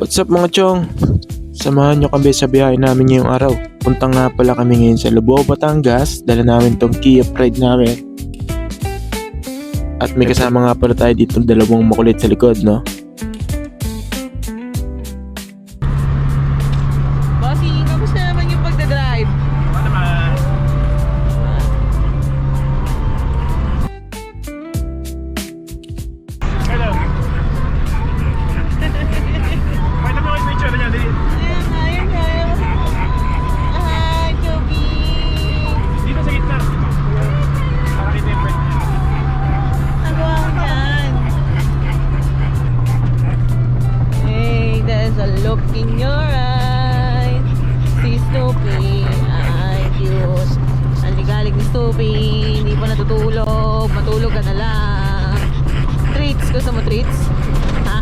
What's up mga chong? Samahan nyo kami sa biyahe namin ngayong araw. Punta nga pala kami ngayon sa Lubao, Batangas. Dala namin tong Kia Pride namin. At may kasama nga pala tayo dito dalawang makulit sa likod, no? Bossy, kamusta naman yung pagdadrive? Ano naman? Hello. Pakita mo yung picture niya, dali. Ayun. Hi, Joby. Dito sa gitna. Para kita yung pwede. Nagawa ko dyan. Hey, there's a look in your eyes. Si Snoopy, ay cute. Ang ligalig ni Snoopy, hindi pa natutulog. Matulog ka na lang. Treats, gusto mo treats? Ha?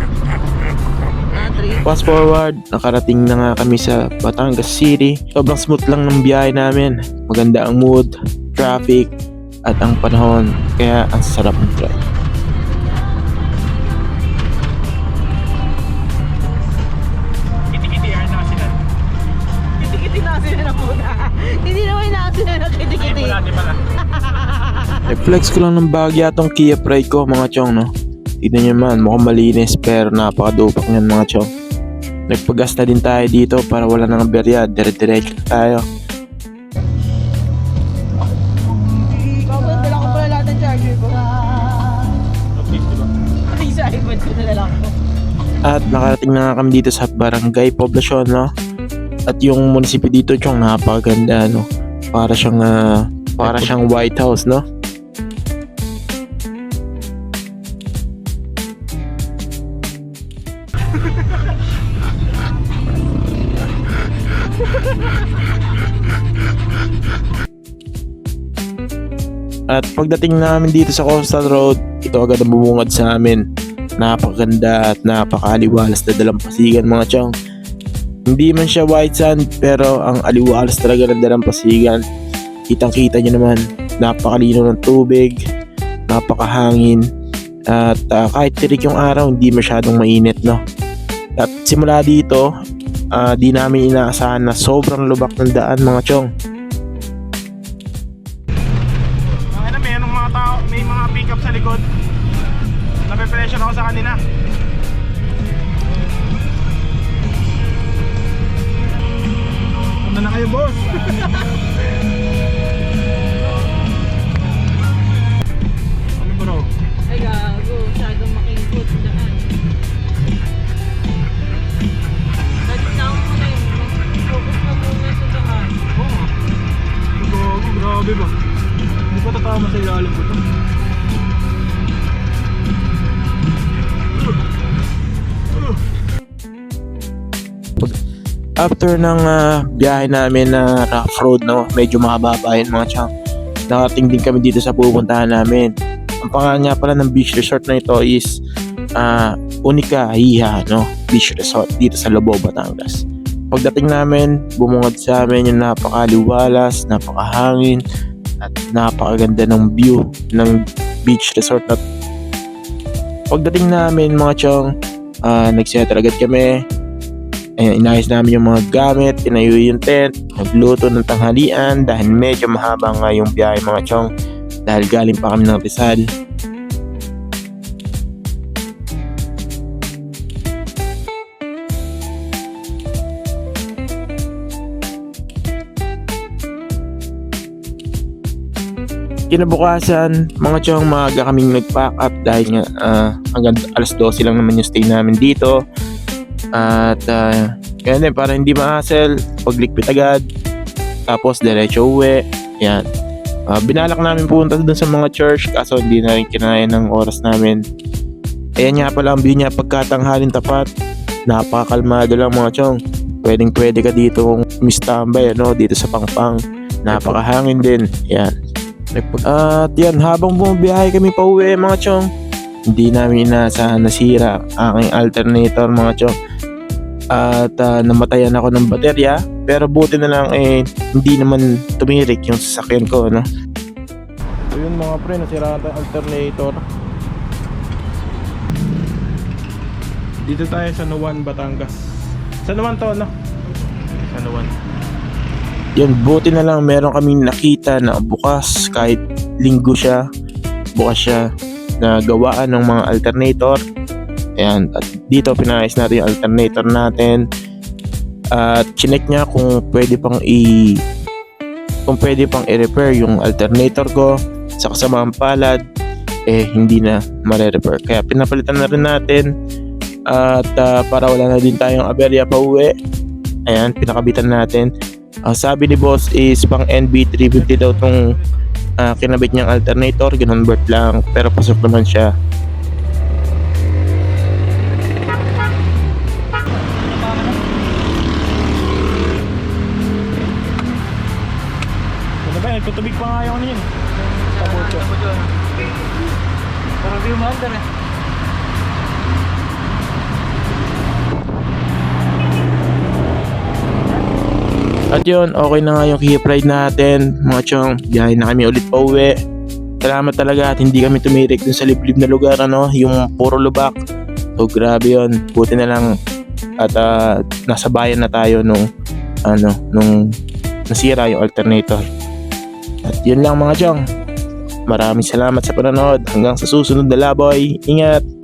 Treats? Fast forward, nakarating na nga kami sa Batangas City. Sobrang smooth lang ng biyahe namin. Maganda ang mood, traffic, at ang panahon. Kaya ang sarap ng drive. Kiti-kiti na sila. Kiti-kiti na sila na muna. Hindi naman na sila na Ayun kiti-kiti. pala, di pala. I-flex ko lang ng bagya tong Kia Pride ko mga chong, no? Tignan nyo man, mukhang malinis pero napakadupak niyan mga chong. Nagpagas na din tayo dito para wala nang aberya. Dire-diretso na tayo. Bakit dala ko pala lahat ng charger ko? Ay, sa iPad ko na lang ko. At nakarating na nga kami dito sa Barangay Poblacion, no? At yung munisipyo dito, chong, napakaganda, no? Para siyang White House, no? At pagdating namin dito sa Coastal Road, ito agad ang bumungad sa amin. Napakaganda at napakaaliwalas na dalampasigan mga chong. Hindi man siya white sand pero ang aliwalas talaga ng dalampasigan. Kitang kita nyo naman, napakalino ng tubig, napakahangin. At kahit tirik yung araw, hindi masyadong mainit, no? At simula dito, di namin inaasahan na sobrang lubak ng daan mga chong. May mga pick up sa likod. Nape-pressure ako sa kanila. Punta na kayo, boss. Ano bro? Ay, gago. Masyadong makingkot daan. Nag-down mo na yun. Focus ka muna sa daan. Oo. Gago, grabe ba? Hindi ko tatama sa ilalim ko to. After ng biyahe namin na rough road, no, medyo makababa yun mga chang. Nakating din kami dito sa pupuntahan namin. Ang pangalan nga pala ng beach resort na ito is Unica Hiha, no, Beach Resort dito sa Lubao, Batangas. Pagdating namin, bumungad sa amin yung napakaliwalas, napakahangin, at napakaganda ng view ng beach resort. At pagdating namin mga chong, nagsettle agad kami. Ayan, inayos namin yung mga gamit, tinayo yung tent, nagluto ng tanghalian dahil medyo mahaba nga yung biyahe mga chong dahil galing pa kami ng Rizal. Kinabukasan, mga chong, maaga kaming nag-pack up dahil nga hanggang alas 12 lang naman yung stay namin dito. At ganun, para hindi ma-hassle, paglikpit agad, tapos diretso uwi. Yan. Binalak namin punta dun sa mga church kaso hindi na rin kinaya ng oras namin. Ayan nga pala ang view niya pagkatanghalin tapat. Napakakalmado lang mga chong. Pwedeng pwede ka dito kung mistambay, ano, dito sa Pangpang. Napakahangin din. Yan. At yan, habang bumabiyahe kami pa uwi mga chong, hindi namin inaasahan nasira ang aking alternator mga chong. At namatayan ako ng baterya, pero buti na lang hindi naman tumirik yung sasakyan ko, no? So yun mga pre, nasira ang alternator. Dito tayo sa Nuwan, Batangas. Sa Nuwan to, no? Sa Nuwan. Yun, buti na lang meron kaming nakita na bukas kahit linggo siya. Bukas siya na gawaan ng mga alternator. Ayan, at dito pinayos natin yung alternator natin. At chinek niya kung pwede pang i-repair yung alternator ko. Sa kasamang palad, hindi na mare-repair. Kaya pinapalitan na rin natin. At para wala na din tayong aberya pa uwi, ayan, pinakabitan natin. Sabi ni boss is pang NB350 daw tong kinabit niyang alternator. Ginonvert lang, pero pasok naman siya. Ano ba? Tutubig pa nga yung ano yun. Tabucho. Parang view mo na. At yun, okay na nga yung keep ride natin. Mga chong, biyahe na kami ulit pa uwi. Salamat talaga at hindi kami tumirik dun sa liblib na lugar, ano, yung puro lubak. So grabe yun, buti na lang. At nasa bayan na tayo nung nasira yung alternator. At yun lang mga chong. Maraming salamat sa panonood. Hanggang sa susunod na laboy. Ingat!